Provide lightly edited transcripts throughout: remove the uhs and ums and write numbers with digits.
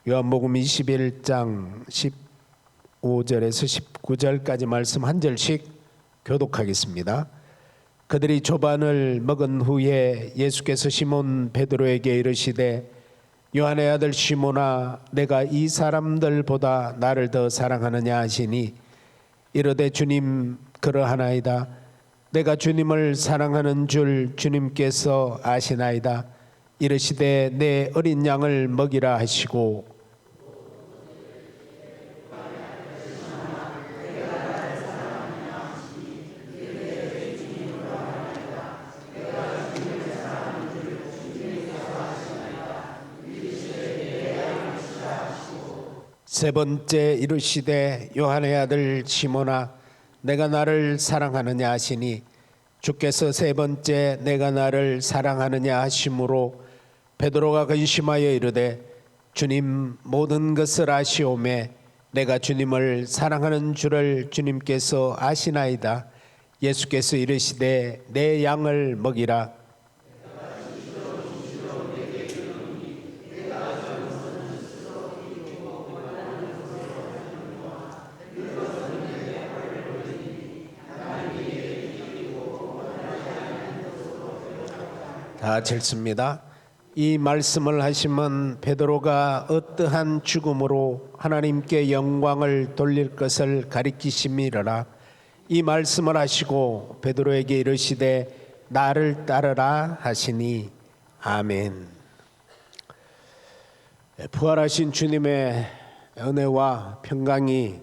요한복음 21장 15절에서 19절까지 말씀 한 절씩 교독하겠습니다. 그들이 조반을 먹은 후에 예수께서 시몬 베드로에게 이르시되 요한의 아들 시몬아 내가 이 사람들보다 나를 더 사랑하느냐 하시니 이르되 주님 그러하나이다. 내가 주님을 사랑하는 줄 주님께서 아시나이다. 이르시되 내 어린 양을 먹이라 하시고 세 번째 이르시되 요한의 아들 시몬아 내가 나를 사랑하느냐 하시니 주께서 세 번째 내가 나를 사랑하느냐 하심으로 베드로가 근심하여 이르되 주님 모든 것을 아시오매 내가 주님을 사랑하는 줄을 주님께서 아시나이다. 예수께서 이르시되 내 양을 먹이라. 다 읽습니다. 이 말씀을 하시면 베드로가 어떠한 죽음으로 하나님께 영광을 돌릴 것을 가리키심이라. 이 말씀을 하시고 베드로에게 이르시되 나를 따르라 하시니 아멘. 부활하신 주님의 은혜와 평강이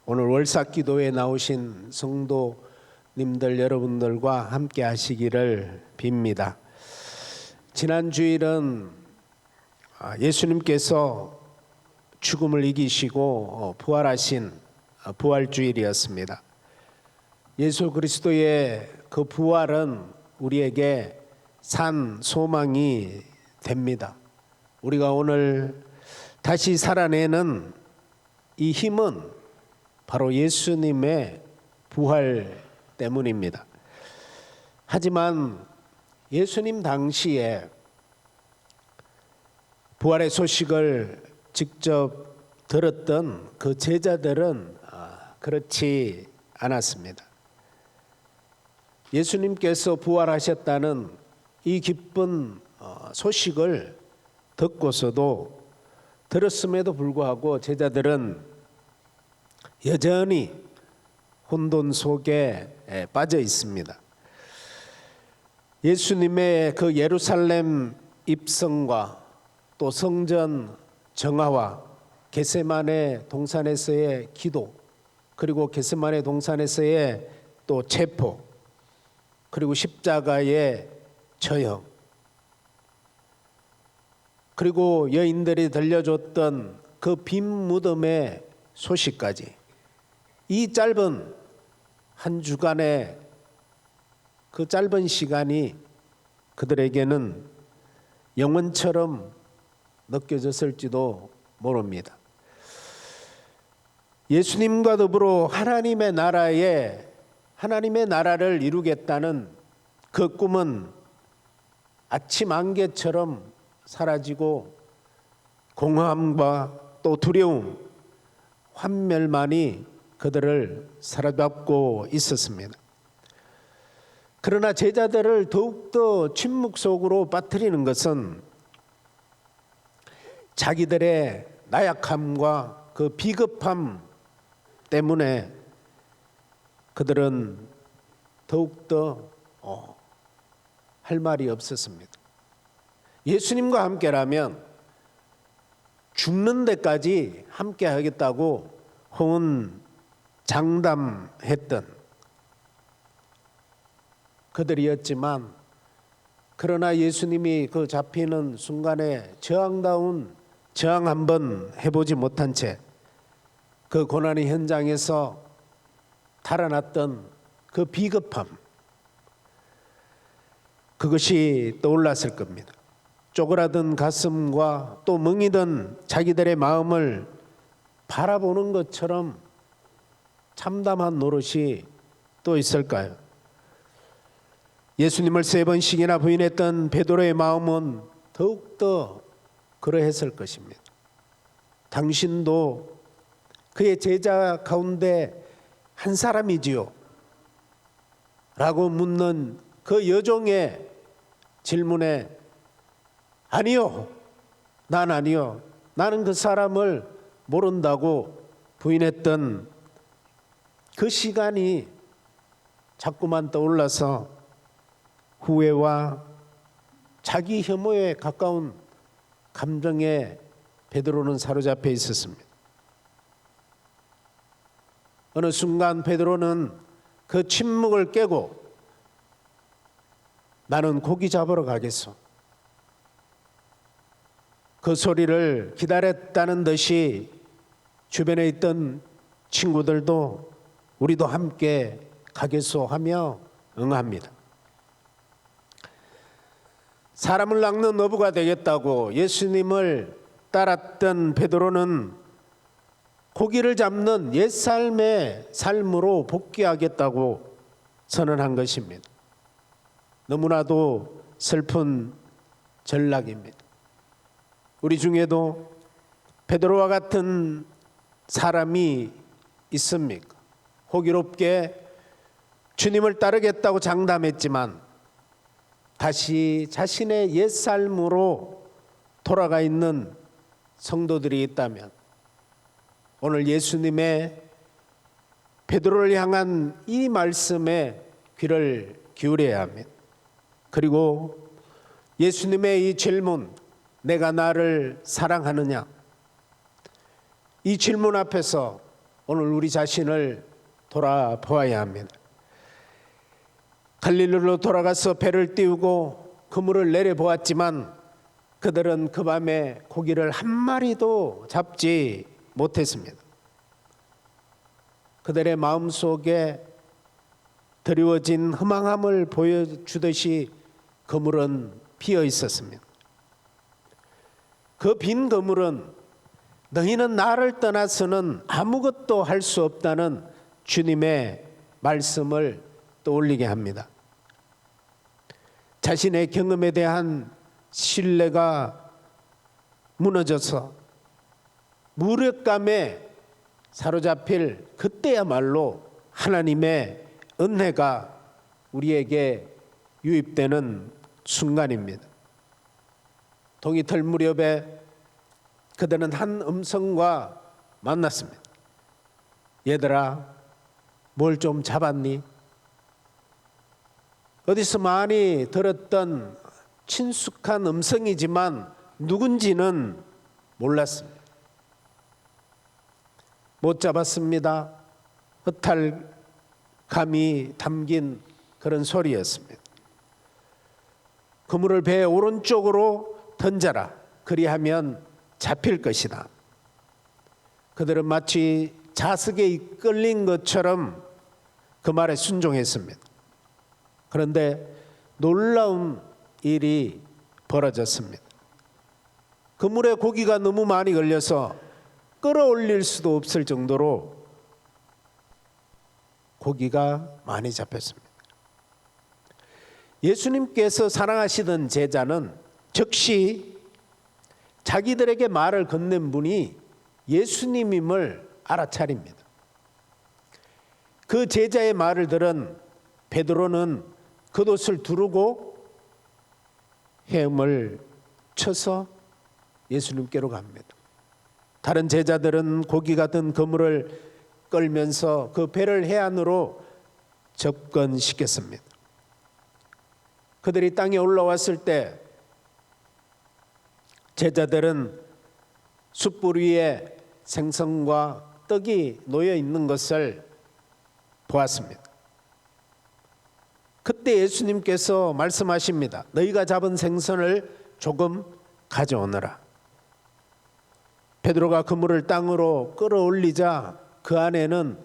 오늘 월삭기도에 나오신 성도님들 여러분들과 함께 하시기를 빕니다. 지난 주일은 예수님께서 죽음을 이기시고 부활하신 부활주일이었습니다. 예수 그리스도의 그 부활은 우리에게 산 소망이 됩니다. 우리가 오늘 다시 살아내는 이 힘은 바로 예수님의 부활 때문입니다. 하지만 예수님 당시에 부활의 소식을 직접 들었던 그 제자들은 그렇지 않았습니다. 예수님께서 부활하셨다는 이 기쁜 소식을 듣고서도 들었음에도 불구하고 제자들은 여전히 혼돈 속에 빠져 있습니다. 예수님의 그 예루살렘 입성과 또 성전 정화와 겟세마네 동산에서의 기도, 그리고 겟세마네 동산에서의 또 체포, 그리고 십자가의 처형, 그리고 여인들이 들려줬던 그 빈 무덤의 소식까지, 이 짧은 한 주간의 그 짧은 시간이 그들에게는 영원처럼 느껴졌을지도 모릅니다. 예수님과 더불어 하나님의 나라를 이루겠다는 그 꿈은 아침 안개처럼 사라지고 공허함과 또 두려움, 환멸만이 그들을 사로잡고 있었습니다. 그러나 제자들을 더욱더 침묵 속으로 빠뜨리는 것은 자기들의 나약함과 그 비겁함 때문에 그들은 더욱더 할 말이 없었습니다. 예수님과 함께라면 죽는 데까지 함께 하겠다고 호언 장담했던 그들이었지만, 그러나 예수님이 그 잡히는 순간에 저항다운 저항 한번 해보지 못한 채 그 고난의 현장에서 달아났던 그 비겁함, 그것이 떠올랐을 겁니다. 쪼그라든 가슴과 또 멍이던 자기들의 마음을 바라보는 것처럼 참담한 노릇이 또 있을까요? 예수님을 3번씩이나 부인했던 베드로의 마음은 더욱더 그러했을 것입니다. 당신도 그의 제자 가운데 한 사람이지요? 라고 묻는 그 여종의 질문에 아니요, 난 아니요, 나는 그 사람을 모른다고 부인했던 그 시간이 자꾸만 떠올라서 후회와 자기 혐오에 가까운 감정에 베드로는 사로잡혀 있었습니다. 어느 순간 베드로는 그 침묵을 깨고 나는 고기 잡으러 가겠소. 그 소리를 기다렸다는 듯이 주변에 있던 친구들도 우리도 함께 가겠소 하며 응합니다. 사람을 낚는 어부가 되겠다고 예수님을 따랐던 베드로는 고기를 잡는 옛삶의 삶으로 복귀하겠다고 선언한 것입니다. 너무나도 슬픈 전락입니다. 우리 중에도 베드로와 같은 사람이 있습니까? 호기롭게 주님을 따르겠다고 장담했지만 다시 자신의 옛삶으로 돌아가 있는 성도들이 있다면 오늘 예수님의 베드로를 향한 이 말씀에 귀를 기울여야 합니다. 그리고 예수님의 이 질문, 내가 나를 사랑하느냐? 이 질문 앞에서 오늘 우리 자신을 돌아보아야 합니다. 갈릴리로 돌아가서 배를 띄우고 그물을 내려보았지만 그들은 그 밤에 고기를 한 마리도 잡지 못했습니다. 그들의 마음속에 드리워진 허망함을 보여주듯이 그물은 비어 있었습니다. 그 빈 그물은 너희는 나를 떠나서는 아무것도 할 수 없다는 주님의 말씀을 떠올리게 합니다. 자신의 경험에 대한 신뢰가 무너져서 무력감에 사로잡힐 그때야말로 하나님의 은혜가 우리에게 유입되는 순간입니다. 동이털 무렵에 그들은 한 음성과 만났습니다. 얘들아, 뭘 좀 잡았니? 어디서 많이 들었던 친숙한 음성이지만 누군지는 몰랐습니다. 못 잡았습니다. 흑탈감이 담긴 그런 소리였습니다. 그물을 배 오른쪽으로 던져라. 그리하면 잡힐 것이다. 그들은 마치 자석에 이끌린 것처럼 그 말에 순종했습니다. 그런데 놀라운 일이 벌어졌습니다. 그물에 고기가 너무 많이 걸려서 끌어올릴 수도 없을 정도로 고기가 많이 잡혔습니다. 예수님께서 사랑하시던 제자는 즉시 자기들에게 말을 건넨 분이 예수님임을 알아차립니다. 그 제자의 말을 들은 베드로는 겉옷을 두르고 헤엄을 쳐서 예수님께로 갑니다. 다른 제자들은 고기가 든 그물을 끌면서 그 배를 해안으로 접근시켰습니다. 그들이 땅에 올라왔을 때 제자들은 숯불 위에 생선과 떡이 놓여 있는 것을 보았습니다. 그때 예수님께서 말씀하십니다. 너희가 잡은 생선을 조금 가져오너라. 베드로가 그물을 땅으로 끌어올리자 그 안에는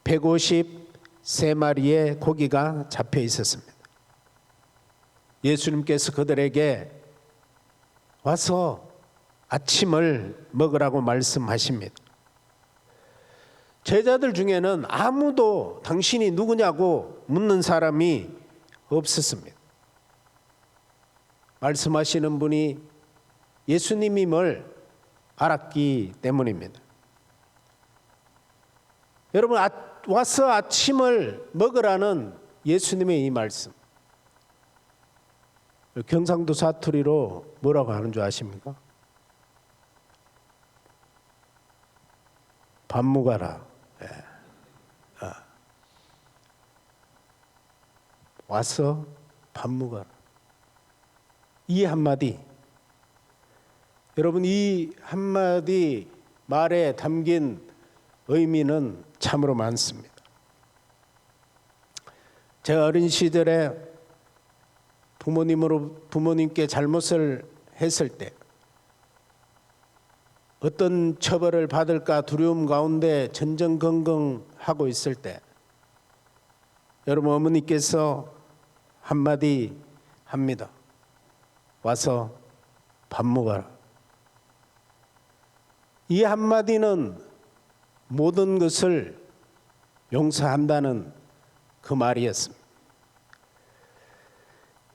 153마리의 고기가 잡혀 있었습니다. 예수님께서 그들에게 와서 아침을 먹으라고 말씀하십니다. 제자들 중에는 아무도 당신이 누구냐고 묻는 사람이 없었습니다. 말씀하시는 분이 예수님임을 알았기 때문입니다. 여러분, 와서 아침을 먹으라는 예수님의 이 말씀, 경상도 사투리로 뭐라고 하는 줄 아십니까? 밥 먹어라. 와서 밥 먹어라. 이 한마디, 여러분, 이 한마디 말에 담긴 의미는 참으로 많습니다. 제가 어린 시절에 부모님께 잘못을 했을 때 어떤 처벌을 받을까 두려움 가운데 전전긍긍하고 있을 때 여러분, 어머니께서 한마디 합니다. 와서 밥 먹어라. 이 한마디는 모든 것을 용서한다는 그 말이었습니다.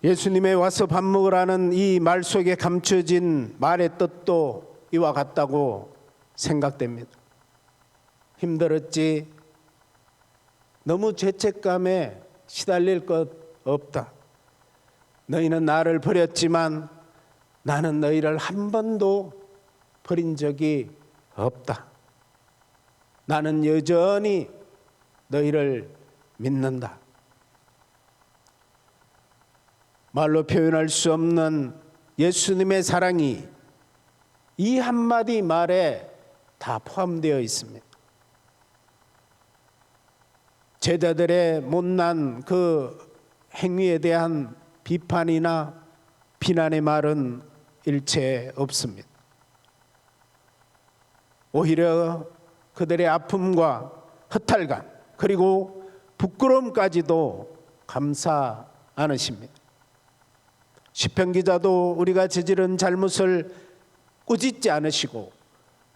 예수님의 와서 밥 먹으라는 이 말 속에 감춰진 말의 뜻도 이와 같다고 생각됩니다. 힘들었지, 너무 죄책감에 시달릴 것 없다. 너희는 나를 버렸지만 나는 너희를 한 번도 버린 적이 없다. 나는 여전히 너희를 믿는다. 말로 표현할 수 없는 예수님의 사랑이 이 한마디 말에 다 포함되어 있습니다. 제자들의 못난 그 행위에 대한 비판이나 비난의 말은 일체 없습니다. 오히려 그들의 아픔과 허탈감 그리고 부끄러움까지도 감사 않으십니다. 시편 기자도 우리가 저지른 잘못을 꾸짖지 않으시고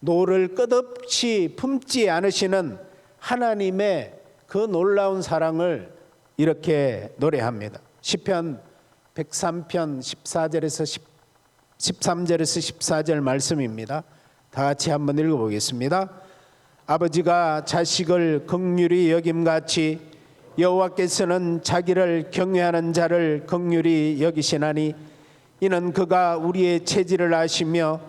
노를 끝없이 품지 않으시는 하나님의 그 놀라운 사랑을 이렇게 노래합니다. 시편 103편 13절에서 14절 말씀입니다. 다 같이 한번 읽어보겠습니다. 아버지가 자식을 긍휼히 여김같이 여호와께서는 자기를 경외하는 자를 긍휼히 여기시나니 이는 그가 우리의 체질을 아시며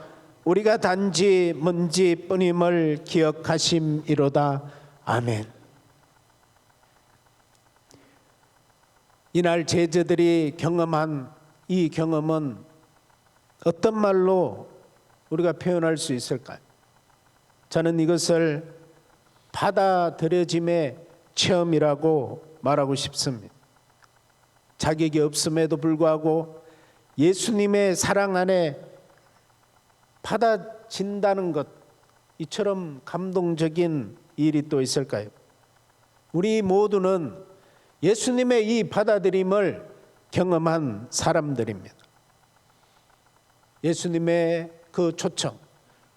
우리가 단지 먼지뿐임을 기억하심이로다. 아멘. 이날 제자들이 경험한 이 경험은 어떤 말로 우리가 표현할 수 있을까요? 저는 이것을 받아들여짐의 체험이라고 말하고 싶습니다. 자격이 없음에도 불구하고 예수님의 사랑 안에 받아진다는 것, 이처럼 감동적인 일이 또 있을까요? 우리 모두는 예수님의 이 받아들임을 경험한 사람들입니다. 예수님의 그 초청,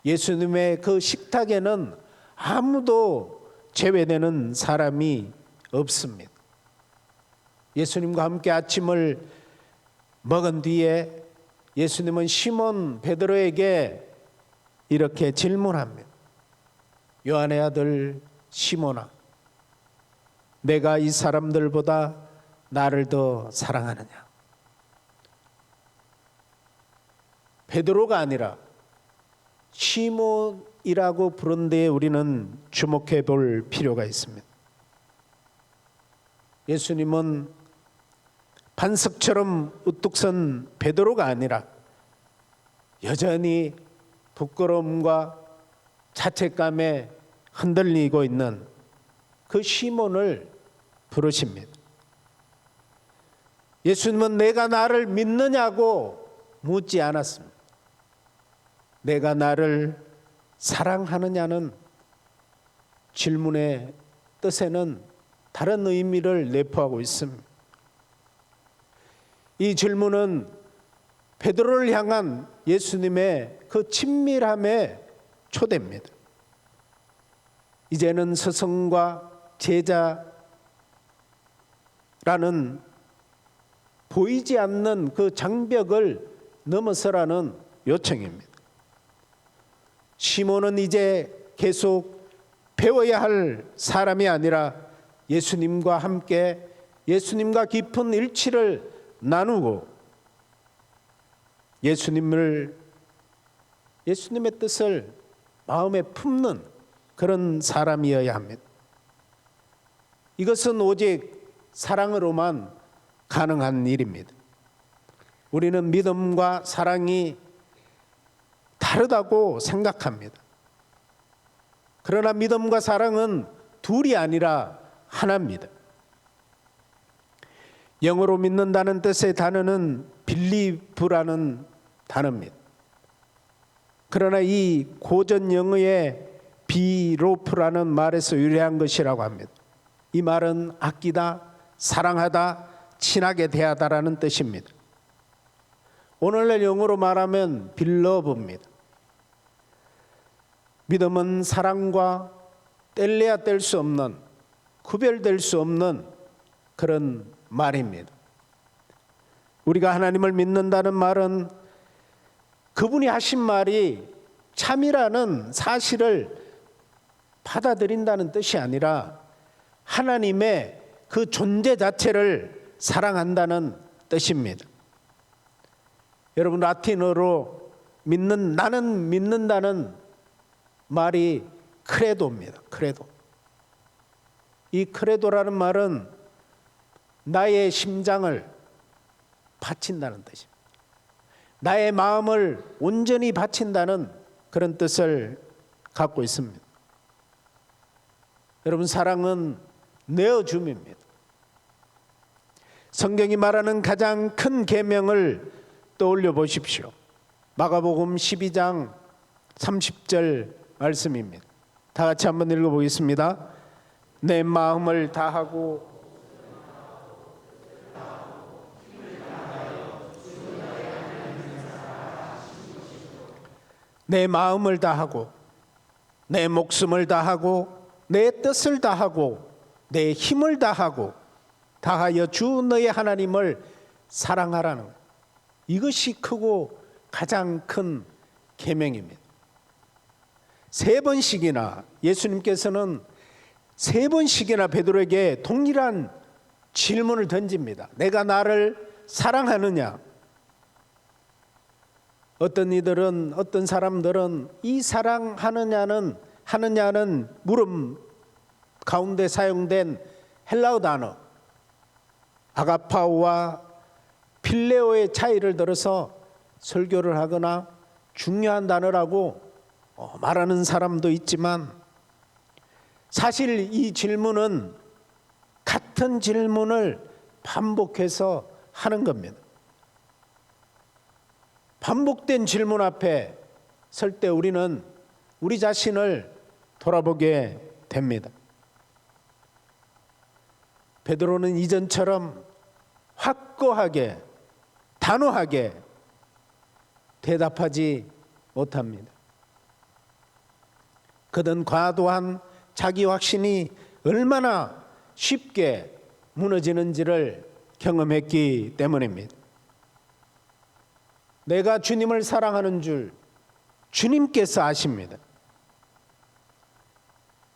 예수님의 그 식탁에는 아무도 제외되는 사람이 없습니다. 예수님과 함께 아침을 먹은 뒤에 예수님은 시몬 베드로에게 이렇게 질문합니다. 요한의 아들 시몬아, 내가 이 사람들보다 나를 더 사랑하느냐? 베드로가 아니라 시몬이라고 부른 데에 우리는 주목해 볼 필요가 있습니다. 예수님은 반석처럼 우뚝 선 베드로가 아니라 여전히 부끄러움과 자책감에 흔들리고 있는 그 시몬을 부르십니다. 예수님은 내가 나를 믿느냐고 묻지 않았습니다. 내가 나를 사랑하느냐는 질문의 뜻에는 다른 의미를 내포하고 있습니다. 이 질문은 베드로를 향한 예수님의 그 친밀함의 초대입니다. 이제는 스승과 제자라는 보이지 않는 그 장벽을 넘어서라는 요청입니다. 시몬은 이제 계속 배워야 할 사람이 아니라 예수님과 함께 예수님과 깊은 일치를 나누고 예수님의 뜻을 마음에 품는 그런 사람이어야 합니다. 이것은 오직 사랑으로만 가능한 일입니다. 우리는 믿음과 사랑이 다르다고 생각합니다. 그러나 믿음과 사랑은 둘이 아니라 하나입니다. 영어로 믿는다는 뜻의 단어는 believe라는 단어입니다. 그러나 이 고전 영어의 비로프라는 말에서 유래한 것이라고 합니다. 이 말은 아끼다, 사랑하다, 친하게 대하다라는 뜻입니다. 오늘날 영어로 말하면 belove입니다. 믿음은 사랑과 뗄래야 뗄 수 없는, 구별될 수 없는 그런 말입니다. 우리가 하나님을 믿는다는 말은 그분이 하신 말이 참이라는 사실을 받아들인다는 뜻이 아니라 하나님의 그 존재 자체를 사랑한다는 뜻입니다. 여러분, 라틴어로 나는 믿는다는 말이 크레도입니다. 크레도. 이 크레도라는 말은 나의 심장을 바친다는 뜻입니다. 나의 마음을 온전히 바친다는 그런 뜻을 갖고 있습니다. 여러분, 사랑은 내어줌입니다. 성경이 말하는 가장 큰 계명을 떠올려 보십시오. 마가복음 12장 30절 말씀입니다. 다 같이 한번 읽어보겠습니다. 내 마음을 다하고 내 마음을 다하고 내 목숨을 다하고 내 뜻을 다하고 내 힘을 다하고 다하여 주 너의 하나님을 사랑하라는 것. 이것이 크고 가장 큰 계명입니다. 3번씩이나 예수님께서는 3번씩이나 베드로에게 동일한 질문을 던집니다. 내가 나를 사랑하느냐? 어떤 사람들은 이 사랑하느냐는 물음 가운데 사용된 헬라어 단어 아가파오와 필레오의 차이를 들어서 설교를 하거나 중요한 단어라고 말하는 사람도 있지만 사실 이 질문은 같은 질문을 반복해서 하는 겁니다. 반복된 질문 앞에 설 때 우리는 우리 자신을 돌아보게 됩니다. 베드로는 이전처럼 확고하게 단호하게 대답하지 못합니다. 그는 과도한 자기 확신이 얼마나 쉽게 무너지는지를 경험했기 때문입니다. 내가 주님을 사랑하는 줄 주님께서 아십니다.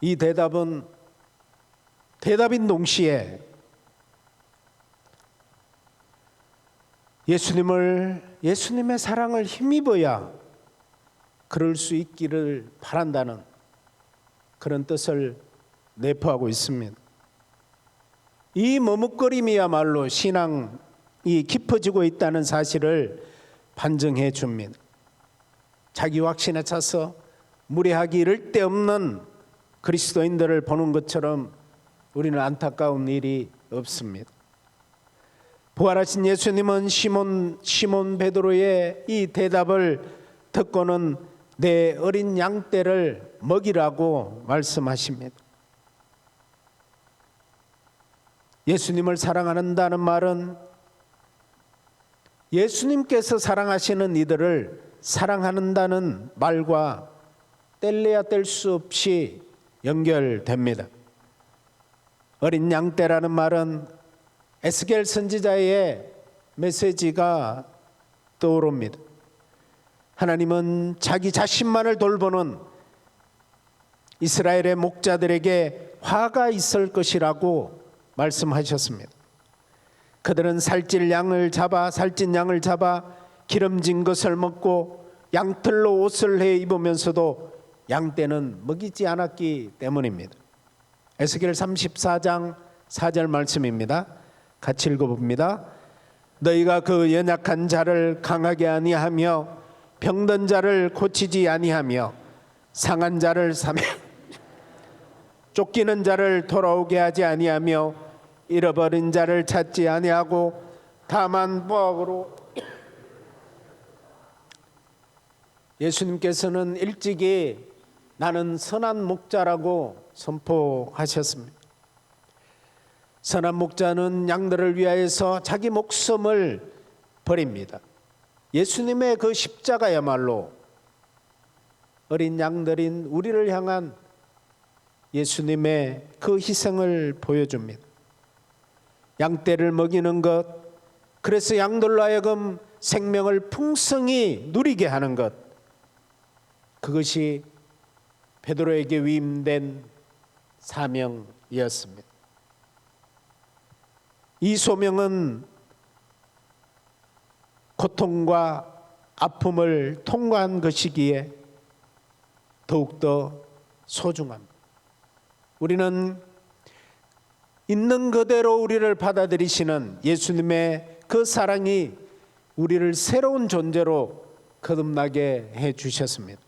이 대답인 동시에 예수님의 사랑을 힘입어야 그럴 수 있기를 바란다는 그런 뜻을 내포하고 있습니다. 이 머뭇거림이야말로 신앙이 깊어지고 있다는 사실을 반증해 줍니다. 자기 확신에 차서 무례하기 이를 데 없는 그리스도인들을 보는 것처럼 우리는 안타까운 일이 없습니다. 부활하신 예수님은 시몬 베드로의 이 대답을 듣고는 내 어린 양떼를 먹이라고 말씀하십니다. 예수님을 사랑한다는 말은 예수님께서 사랑하시는 이들을 사랑한다는 말과 뗄래야 뗄 수 없이 연결됩니다. 어린 양떼라는 말은 에스겔 선지자의 메시지가 떠오릅니다. 하나님은 자기 자신만을 돌보는 이스라엘의 목자들에게 화가 있을 것이라고 말씀하셨습니다. 그들은 살찐 양을 잡아 기름진 것을 먹고 양털로 옷을 해 입으면서도 양떼는 먹이지 않았기 때문입니다. 에스겔 34장 4절 말씀입니다. 같이 읽어봅니다. 너희가 그 연약한 자를 강하게 아니하며 병든 자를 고치지 아니하며 상한 자를 사며 쫓기는 자를 돌아오게 하지 아니하며 잃어버린 자를 찾지 아니하고 다만 부엌으로. 예수님께서는 일찍이 나는 선한 목자라고 선포하셨습니다. 선한 목자는 양들을 위하여서 자기 목숨을 버립니다. 예수님의 그 십자가야말로 어린 양들인 우리를 향한 예수님의 그 희생을 보여줍니다. 양떼를 먹이는 것, 그래서 양들로 하여금 생명을 풍성히 누리게 하는 것, 그것이 베드로에게 위임된 사명이었습니다. 이 소명은 고통과 아픔을 통과한 것이기에 더욱더 소중합니다. 우리는 있는 그대로 우리를 받아들이시는 예수님의 그 사랑이 우리를 새로운 존재로 거듭나게 해주셨습니다.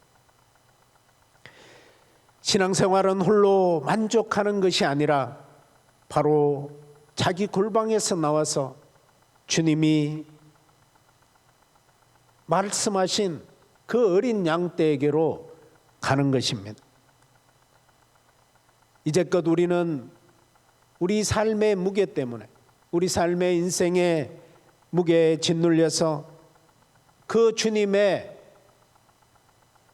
신앙생활은 홀로 만족하는 것이 아니라 바로 자기 골방에서 나와서 주님이 말씀하신 그 어린 양떼에게로 가는 것입니다. 이제껏 우리는 우리 삶의 무게 때문에, 우리 삶의 인생의 무게에 짓눌려서 그 주님의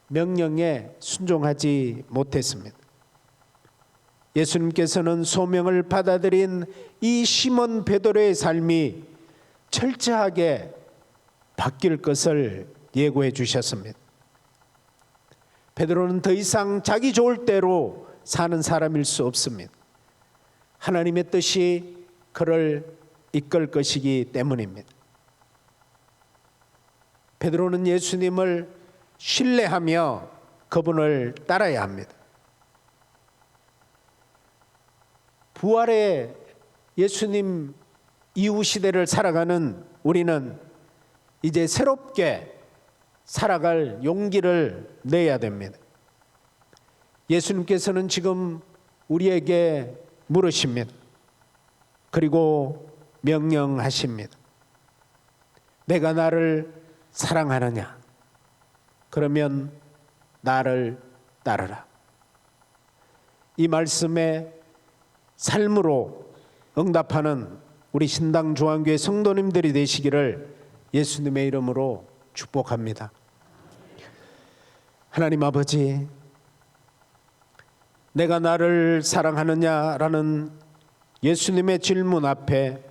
명령에 순종하지 못했습니다. 예수님께서는 소명을 받아들인 이 시몬 베드로의 삶이 철저하게 바뀔 것을 예고해 주셨습니다. 베드로는 더 이상 자기 좋을 대로 사는 사람일 수 없습니다. 하나님의 뜻이 그를 이끌 것이기 때문입니다. 베드로는 예수님을 신뢰하며 그분을 따라야 합니다. 부활의 예수님 이후 시대를 살아가는 우리는 이제 새롭게 살아갈 용기를 내야 됩니다. 예수님께서는 지금 우리에게 물으십니다. 그리고 명령하십니다. 내가 나를 사랑하느냐? 그러면 나를 따르라. 이 말씀에 삶으로 응답하는 우리 신당 중앙교회 성도님들이 되시기를 예수님의 이름으로 축복합니다. 하나님 아버지, 내가 나를 사랑하느냐라는 예수님의 질문 앞에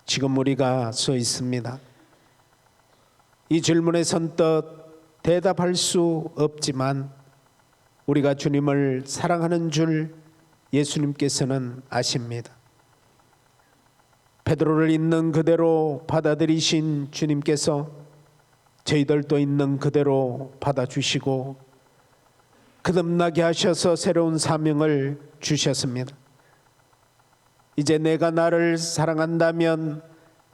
지금 우리가 서 있습니다. 이 질문에 선뜻 대답할 수 없지만 우리가 주님을 사랑하는 줄 예수님께서는 아십니다. 베드로를 있는 그대로 받아들이신 주님께서 저희들도 있는 그대로 받아주시고 거듭나게 하셔서 새로운 사명을 주셨습니다. 이제 내가 나를 사랑한다면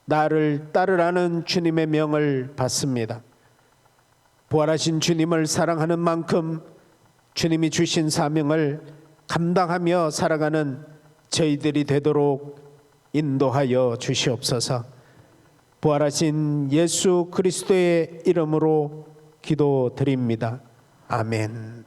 나를 따르라는 주님의 명을 받습니다. 부활하신 주님을 사랑하는 만큼 주님이 주신 사명을 감당하며 살아가는 저희들이 되도록 인도하여 주시옵소서. 부활하신 예수 그리스도의 이름으로 기도드립니다. 아멘.